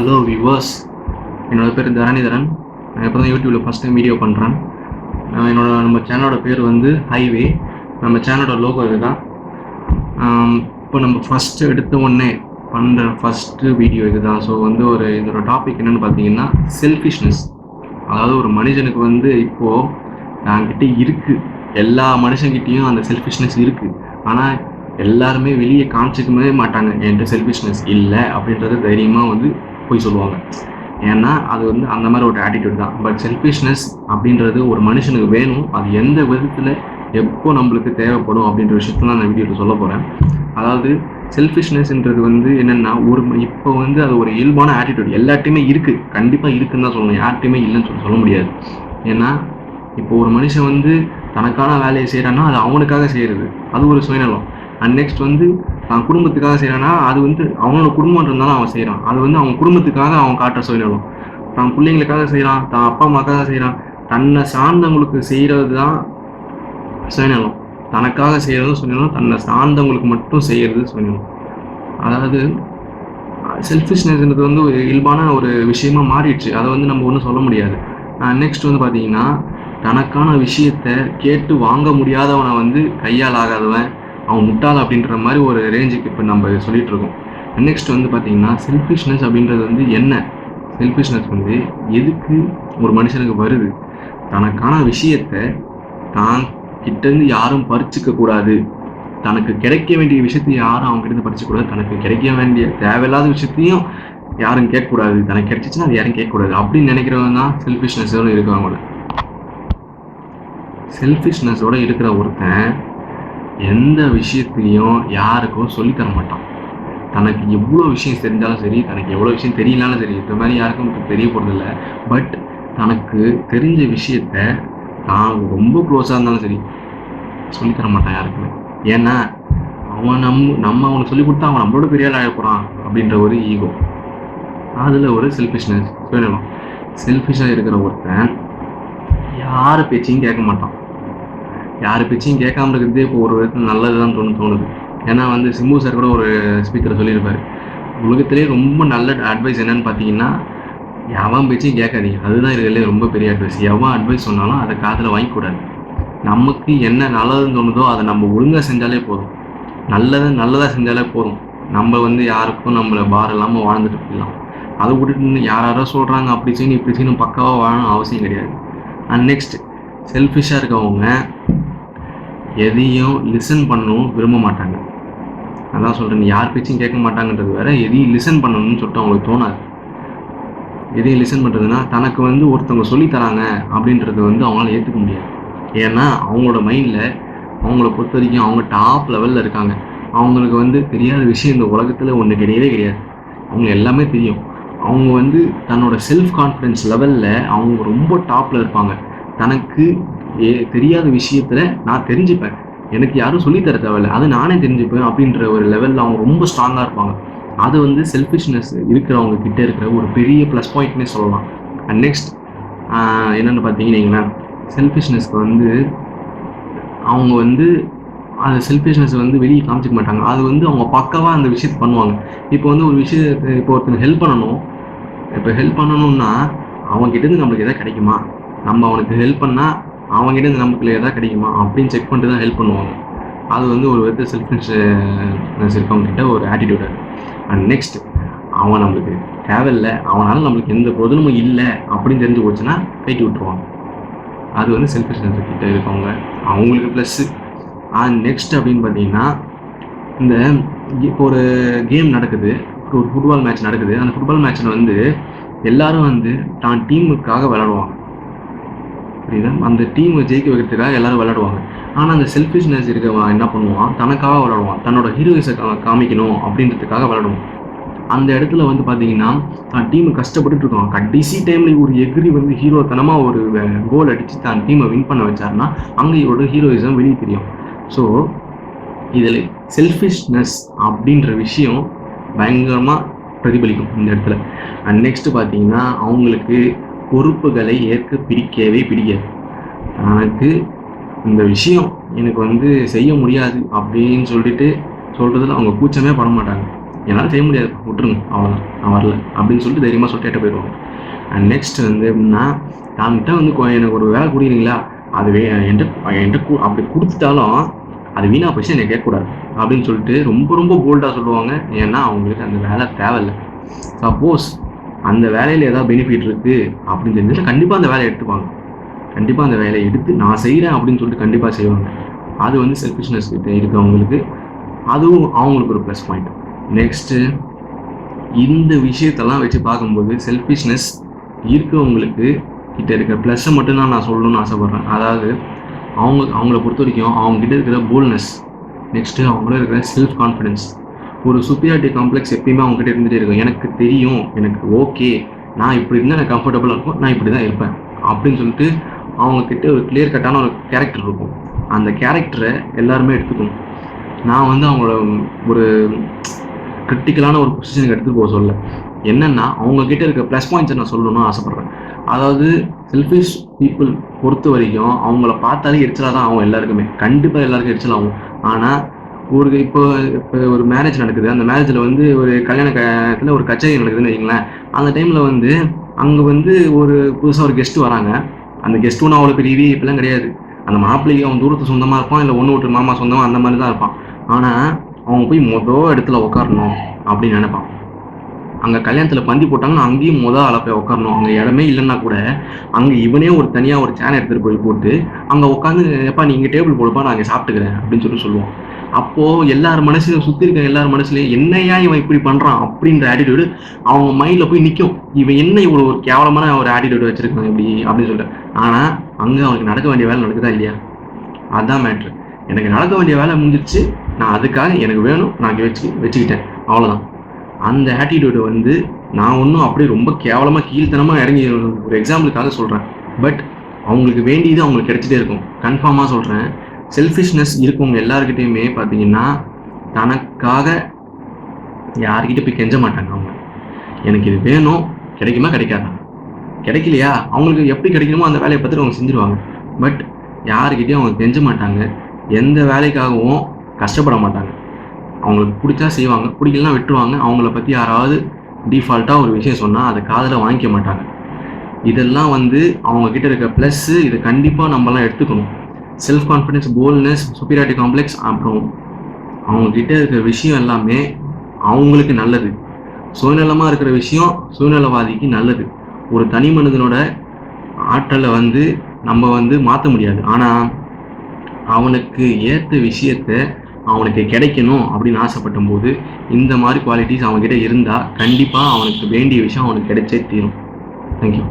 Hello viewers, என்னோடய பேர் தரணிதரன். நான் இப்போ தான் யூடியூப்பில் ஃபஸ்ட் டைம் வீடியோ பண்ணுறேன். நம்ம சேனலோட பேர் வந்து ஹைவே. நம்ம சேனலோட லோகோ இதுதான். இப்போ நம்ம ஃபஸ்ட்டு எடுத்த உடனே பண்ணுற ஃபஸ்ட்டு வீடியோ இதுதான். ஸோ வந்து இதோட டாபிக் என்னென்னு பார்த்தீங்கன்னா செல்ஃபிஷ்னஸ். அதாவது ஒரு மனுஷனுக்கு வந்து இப்போது என்கிட்ட இருக்குது, எல்லா மனுஷங்கிட்டையும் அந்த செல்ஃபிஷ்னஸ் இருக்குது. ஆனால் எல்லாருமே வெளியே காமிச்சிக்கவே மாட்டாங்க என்கிட்ட செல்ஃபிஷ்னஸ் இல்லை அப்படின்றத தைரியமாக வந்து போய் சொல்லுவாங்க. ஏன்னா அது வந்து அந்த மாதிரி ஒரு ஆட்டிடியூட் தான். பட் செல்ஃபிஷ்னஸ் அப்படின்றது ஒரு மனுஷனுக்கு வேணும். அது எந்த விதத்தில் எப்போ நம்மளுக்கு தேவைப்படும் அப்படின்ற விஷயத்தான் நான் வீடியோவில் சொல்ல போகிறேன். அதாவது செல்ஃபிஷ்னஸ்ன்றது வந்து என்னென்னா இப்போ வந்து அது ஒரு இயல்பான ஆட்டிடியூட் எல்லாத்தையுமே இருக்குது, கண்டிப்பாக இருக்குன்னு தான் சொல்லணும். யார்ட்டையுமே இல்லைன்னு சொல்ல முடியாது. ஏன்னா இப்போ ஒரு மனுஷன் வந்து தனக்கான வேலையை செய்கிறான்னா அது அவனுக்காக செய்கிறது, அது ஒரு சுயநலம். அண்ட் நெக்ஸ்ட் வந்து தான் குடும்பத்துக்காக செய்கிறான்னா அது வந்து அவனோட குடும்பம் இருந்தாலும் அவன் செய்கிறான், அது வந்து அவன் குடும்பத்துக்காக அவன் காட்டுற சுயநலம். தான் பிள்ளைங்களுக்காக செய்கிறான், தான் அப்பா அம்மாக்காக செய்கிறான், தன்னை சார்ந்தவங்களுக்கு செய்கிறது தான் சுயநலம். தனக்காக செய்கிறதும் சுயநலம், தன்னை சார்ந்தவங்களுக்கு மட்டும் செய்கிறது சுயநலம். அதாவது செல்ஃபிஷ்னஸ்ன்றது வந்து ஒரு இயல்பான ஒரு விஷயமா மாறிடுச்சு. அதை வந்து நம்ம ஒன்றும் சொல்ல முடியாது. நெக்ஸ்ட் வந்து பார்த்தீங்கன்னா தனக்கான விஷயத்தை கேட்டு வாங்க முடியாதவனை வந்து கையால் ஆகாதவன், அவன் முட்டாள் அப்படின்ற மாதிரி ஒரு ரேஞ்சுக்கு இப்போ நம்ம சொல்லிகிட்டு இருக்கோம். நெக்ஸ்ட் வந்து பார்த்திங்கன்னா செல்ஃபிஷ்னஸ் அப்படின்றது வந்து என்ன? செல்ஃபிஷ்னஸ் வந்து எதுக்கு ஒரு மனுஷனுக்கு வருது? தனக்கான விஷயத்தை தான் கிட்டேருந்து யாரும் பறிச்சுக்கக்கூடாது, தனக்கு கிடைக்க வேண்டிய விஷயத்தை யாரும் அவங்க கிட்டேருந்து பறிச்சுக்கூடாது, தனக்கு கிடைக்க வேண்டிய தேவையில்லாத விஷயத்தையும் யாரும் கேட்கக்கூடாது, தனக்கு கிடைச்சிச்சுன்னா அது யாரும் கேட்கக்கூடாது அப்படின்னு நினைக்கிறவங்க தான் செல்ஃபிஷ்னஸோடு இருக்கிறவங்கள. செல்ஃபிஷ்னஸோடு இருக்கிற ஒருத்தன் எந்த விஷயத்தையும் யாருக்கும் சொல்லித்தர மாட்டான். தனக்கு எவ்வளோ விஷயம் தெரிஞ்சாலும் சரி, தனக்கு எவ்வளோ விஷயம் தெரியலாலும் சரி, இந்த மாதிரி யாருக்கும் தெரிய போகிறதில்ல. பட் தனக்கு தெரிஞ்ச விஷயத்த தான் ரொம்ப க்ளோஸாக இருந்தாலும் சரி சொல்லித்தர மாட்டான் யாருக்குமே. ஏன்னா அவன் நம்ம அவனுக்கு சொல்லி கொடுத்தா அவன் நம்மளோட பெரிய ஆள் ஆக போகிறான் அப்படின்ற ஒரு ஈகோ, அதில் ஒரு செல்ஃபிஷ்னஸ் சுயநலம். செல்ஃபிஷாக இருக்கிற ஒருத்தன் யார் பேச்சையும் கேட்க மாட்டான். யார் பேச்சையும் கேட்காம இருக்கிறதே இப்போ ஒரு விதத்தில் நல்லது தான் தோணுது. ஏன்னா வந்து சிம்பு சார் கூட ஒரு ஸ்பீக்கரை சொல்லியிருப்பார், உலகத்திலே ரொம்ப நல்ல அட்வைஸ் என்னன்னு பார்த்தீங்கன்னா எவன் பேச்சையும் கேட்காதீங்க, அதுதான் இருக்கிறதுலே ரொம்ப பெரிய அட்வைஸ். எவன் அட்வைஸ் சொன்னாலும் அதை காதில் வாங்கிக்கூடாது. நமக்கு என்ன நல்லதுன்னு தோணுதோ அதை நம்ம ஒழுங்காக செஞ்சாலே போதும், நல்லதாக செஞ்சாலே போதும். நம்ம வந்து யாருக்கும் நம்மளை பார் இல்லாமல் வாழ்ந்துட்டு போயிடலாம். அதை விட்டுட்டு யாரோ சொல்கிறாங்க அப்படி செய்யணும் இப்படி செய்யணும் பக்காவாக வாழணும் அவசியம் கிடையாது. அண்ட் நெக்ஸ்ட் செல்ஃபிஷாக இருக்கவங்க எதையும் லிசன் பண்ணவும் விரும்ப மாட்டாங்க. அதான் சொல்கிறேன், யார் பேச்சையும் கேட்க மாட்டாங்கன்றது வேற, எதையும் லிசன் பண்ணணும்னு சொல்லிட்டு அவங்களுக்கு தோணாது. எதையும் லிசன் பண்ணுறதுன்னா தனக்கு வந்து ஒருத்தவங்க சொல்லித்தராங்க அப்படின்றது வந்து அவங்களால ஏற்றுக்க முடியாது. ஏன்னா அவங்களோட மைண்டில் அவங்கள பொறுத்த வரைக்கும் அவங்க டாப் லெவலில் இருக்காங்க. அவங்களுக்கு வந்து தெரியாத விஷயம் இந்த உலகத்தில் ஒன்று கிடையவே கிடையாது. அவங்களுக்கு எல்லாமே தெரியும். அவங்க வந்து தன்னோட செல்ஃப் கான்ஃபிடென்ஸ் லெவலில் அவங்க ரொம்ப டாப்பில் இருப்பாங்க. தனக்கு தெரியாத விஷயத்தில் நான் தெரிஞ்சுப்பேன், எனக்கு யாரும் சொல்லித்தர தேவையில்லை, அது நானே தெரிஞ்சுப்பேன் அப்படின்ற ஒரு லெவலில் அவங்க ரொம்ப ஸ்ட்ராங்காக இருப்பாங்க. அது வந்து செல்ஃபிஷ்னஸ் இருக்கிறவங்க கிட்டே இருக்கிற ஒரு பெரிய ப்ளஸ் பாயிண்ட்னே சொல்லலாம். அண்ட் நெக்ஸ்ட் என்னென்னு பார்த்தீங்கன்னா செல்ஃபிஷ்னஸ்க்கு வந்து அவங்க வந்து அந்த செல்ஃபிஷ்னஸ் வந்து வெளியே காமிச்சிக்க மாட்டாங்க. அது வந்து அவங்க பக்காவாக அந்த விஷயத்தை பண்ணுவாங்க. இப்போ வந்து ஒரு விஷயத்தை இப்போ ஒருத்தங்க ஹெல்ப் பண்ணணும்னா அவங்ககிட்டேருந்து நம்மளுக்கு எதாவது கிடைக்குமா, நம்ம அவனுக்கு ஹெல்ப் பண்ணால் அவங்ககிட்டேருந்து நமக்கு எதாவது கிடைக்குமா அப்படின்னு செக் பண்ணிட்டு தான் ஹெல்ப் பண்ணுவாங்க. அது வந்து ஒரு விதத்தை செல்ஃபிஷ்னஸ் இருக்கவங்ககிட்ட ஒரு ஆட்டிடியூடாக. அண்ட் நெக்ஸ்ட் அவன் நம்மளுக்கு தேவையில்லை, அவனால் நம்மளுக்கு எந்த பிரயோஜனமும் இல்லை அப்படின்னு தெரிஞ்சு போச்சுன்னா கைட்டி விட்டுருவாங்க. அது வந்து செல்ஃபிஷ்னஸ் கிட்ட இருக்கவங்க அவங்களுக்கு ப்ளஸ்ஸு. அண்ட் நெக்ஸ்ட் அப்படின்னு பார்த்தீங்கன்னா இந்த இப்போ ஒரு கேம் நடக்குது, ஒரு ஃபுட்பால் மேட்ச் நடக்குது. அந்த ஃபுட்பால் மேட்ச்சில் வந்து எல்லோரும் வந்து தான் டீமுக்காக விளையாடுவாங்க, புரியுதா? அந்த டீமை ஜெயிக்க வைக்கிறதுக்காக எல்லோரும் விளையாடுவாங்க. ஆனால் அந்த செல்ஃபிஷ்னஸ் இருக்கவன் என்ன பண்ணுவான், தனக்காக விளையாடுவான், தன்னோட ஹீரோயிஸை காமிக்கணும் அப்படின்றதுக்காக விளையாடுவான். அந்த இடத்துல வந்து பார்த்தீங்கன்னா தான் டீமு கஷ்டப்பட்டுட்டு இருக்கான், கடைசி டைமில் ஒரு எகிரி வந்து ஹீரோத்தனமாக ஒரு கோல் அடித்து தான் டீமை வின் பண்ண வச்சாருன்னா அங்கே இவரோட ஹீரோயிசம் வெளியே தெரியும். ஸோ இதில் செல்ஃபிஷ்னஸ் அப்படின்ற விஷயம் பயங்கரமாக பிரதிபலிக்கும் இந்த இடத்துல. அண்ட் நெக்ஸ்ட்டு பார்த்தீங்கன்னா அவங்களுக்கு பொறுப்புகளை ஏற்க பிடிக்கவே பிடிக்காது. எனக்கு இந்த விஷயம் எனக்கு வந்து செய்ய முடியாது அப்படின்னு சொல்கிறதுல அவங்க கூச்சமே பட மாட்டாங்க. என்னால் செய்ய முடியாது, விட்டுருங்க, அவ்வளோதான், நான் வரல அப்படின்னு சொல்லிட்டு தைரியமாக சொல்லிட்டு போயிடுவாங்க. அண்ட் நெக்ஸ்ட் வந்து எப்படின்னா, தான்கிட்ட வந்து எனக்கு ஒரு வேலை கொடுக்குறீங்களா, அது என்கிட்ட அப்படி கொடுத்துட்டாலும் அது வீணாக போச்சு, என்னை கேட்கக்கூடாது அப்படின்னு சொல்லிட்டு ரொம்ப ரொம்ப போல்டாக சொல்லுவாங்க. ஏன்னா அவங்களுக்கு அந்த வேலை தேவையில்லை. சப்போஸ் அந்த வேலையில் ஏதாவது பெனிஃபிட் இருக்குது அப்படின்னு தெரிஞ்சுட்டு கண்டிப்பாக அந்த வேலையை எடுத்துப்பாங்க. கண்டிப்பாக அந்த வேலையை எடுத்து நான் செய்கிறேன் அப்படின்னு சொல்லிட்டு கண்டிப்பாக செய்வாங்க. அது வந்து செல்ஃபிஷ்னஸ் கிட்ட இருக்கவங்களுக்கு அதுவும் அவங்களுக்கு ஒரு ப்ளஸ் பாயிண்ட். நெக்ஸ்ட்டு இந்த விஷயத்தெல்லாம் வச்சு பார்க்கும்போது செல்ஃபிஷ்னஸ் இருக்கவங்களுக்கு கிட்ட இருக்கிற ப்ளஸ்ஸை மட்டும்தான் நான் சொல்லணும்னு ஆசைப்பட்றேன். அதாவது அவங்கள பொறுத்த வரைக்கும் அவங்ககிட்ட இருக்கிற போல்ட்னஸ், நெக்ஸ்ட்டு அவங்கள இருக்கிற செல்ஃப் கான்ஃபிடென்ஸ், ஒரு சுப்பீரியாரிட்டி காம்ப்ளெக்ஸ் எப்பயுமே அவங்ககிட்ட இருந்துகிட்டே இருக்கும். எனக்கு தெரியும், எனக்கு ஓகே, நான் இப்படி இருந்தால் எனக்கு கம்ஃபர்டபுளாக இருக்கும், நான் இப்படி தான் இருப்பேன் அப்படின்னு சொல்லிட்டு அவங்கக்கிட்ட ஒரு கிளியர் கட்டான ஒரு கேரக்டர் இருக்கும். அந்த கேரக்டரை எல்லாருமே எடுத்துக்கணும். நான் வந்து அவங்களோட ஒரு கிரிட்டிக்கலான ஒரு பொசிஷனுக்கு எடுத்துகிட்டு போக சொல்ல, என்னென்னா அவங்கக்கிட்ட இருக்க ப்ளஸ் பாயிண்ட்ஸை நான் சொல்லணும்னு ஆசைப்பட்றேன். அதாவது செல்ஃபிஷ் பீப்புள் பொறுத்த வரைக்கும் அவங்கள பார்த்தாலே எரிச்சலாக தான் ஆகும் எல்லாருக்குமே, கண்டிப்பாக எல்லாருக்கும் எரிச்சல் ஆகும். ஆனால் இப்போ ஒரு மேரேஜ் நடக்குது, அந்த மேரேஜில் வந்து ஒரு கல்யாணத்தில் ஒரு கச்சேரி நடக்குதுன்னு வைங்களேன். அந்த டைமில் வந்து அங்கே வந்து ஒரு புதுசாக ஒரு கெஸ்ட்டு வராங்க. அந்த கெஸ்ட் ஒன்றும் அவ்வளோ பெரிய இப்பெல்லாம் கிடையாது. அந்த மாப்பிள்ளைக்கு அவன் தூரத்து சொந்தமாக இருப்பான், இல்லை ஒன்று விட்டு மாமா சொந்தமாக அந்த மாதிரி தான் இருப்பான். ஆனால் அவங்க போய் இடத்துல உட்காரணும் அப்படின்னு நினைப்பான். அங்கே கல்யாணத்தில் பந்தி போட்டாங்கன்னா அங்கேயும் ஆளை போய் உட்காரணும். அங்கே இடமே இல்லைன்னா கூட அங்கே இவனே ஒரு தனியாக ஒரு சேனை எடுத்துகிட்டு போய் போட்டு அங்கே உட்காந்து, எப்பா நீ இங்கே டேபிள் போடுப்பா, நான் இங்கே சாப்பிட்டுக்கிறேன் அப்படின்னு சொல்லுவான். அப்போது எல்லார் மனசுலையும், சுற்றி இருக்க எல்லார் மனசுலையும் என்னையா இவன் இப்படி பண்ணுறான் அப்படின்ற ஆட்டிடியூடு அவங்க மைண்டில் போய் நிற்கும். இவன் என்ன இவ்வளோ ஒரு கேவலமான ஒரு ஆட்டிடியூடு வச்சுருக்கான் இப்படி அப்படின்னு சொல்லிட்டு. ஆனால் அங்கே அவனுக்கு நடக்க வேண்டிய வேலை நடக்குதா இல்லையா, அதுதான் மேட்ரு. எனக்கு நடக்க வேண்டிய வேலை முடிஞ்சிச்சு, நான் அதுக்காக எனக்கு வேணும், நான் வச்சுக்கிட்டேன், அவ்வளோதான். அந்த ஆட்டிடியூடு வந்து நான் ஒன்றும் அப்படியே ரொம்ப கேவலமாக கீழ்த்தனமாக இறங்கி ஒரு எக்ஸாம்பிளுக்காக சொல்கிறேன். பட் அவங்களுக்கு வேண்டியது அவங்களுக்கு கிடைச்சிட்டே இருக்கும். கன்ஃபார்மாக சொல்கிறேன், செல்ஃபிஷ்னஸ் இருக்கவங்க எல்லாருக்கிட்டையுமே பார்த்தீங்கன்னா தனக்காக யார்கிட்ட போய் கெஞ்ச மாட்டாங்க. அவங்க எனக்கு இது வேணும், கிடைக்குமா கிடைக்காதா, கிடைக்கலையா அவங்களுக்கு எப்படி கிடைக்கணுமோ அந்த வேலையை பார்த்துட்டு அவங்க செஞ்சுருவாங்க. பட் யாருக்கிட்டையும் அவங்க கெஞ்ச மாட்டாங்க, எந்த வேலைக்காகவும் கஷ்டப்பட மாட்டாங்க. அவங்களுக்கு பிடிச்சா செய்வாங்க, பிடிக்கலாம் விட்டுருவாங்க. அவங்கள பற்றி யாராவது டிஃபால்ட்டாக ஒரு விஷயம் சொன்னால் அதை காதில் வாங்கிக்க மாட்டாங்க. இதெல்லாம் வந்து அவங்கக்கிட்ட இருக்க ப்ளஸ்ஸு. இதை கண்டிப்பாக நம்மலாம் எடுத்துக்கணும். Self confidence, boldness, superiority complex, அப்புறம் அவங்கக்கிட்ட இருக்கிற விஷயம் எல்லாமே அவங்களுக்கு நல்லது. சுயநலமாக இருக்கிற விஷயம் சுயநலவாதிக்கு நல்லது. ஒரு தனி மனிதனோட ஆற்றலை வந்து நம்ம வந்து மாற்ற முடியாது. ஆனால் அவனுக்கு ஏற்ற விஷயத்தை அவனுக்கு கிடைக்கணும் அப்படின்னு ஆசைப்படும் போது இந்த மாதிரி குவாலிட்டிஸ் அவங்ககிட்ட இருந்தால் கண்டிப்பாக அவனுக்கு வேண்டிய விஷயம் அவனுக்கு கிடைச்சே தீரும். தேங்க்யூ.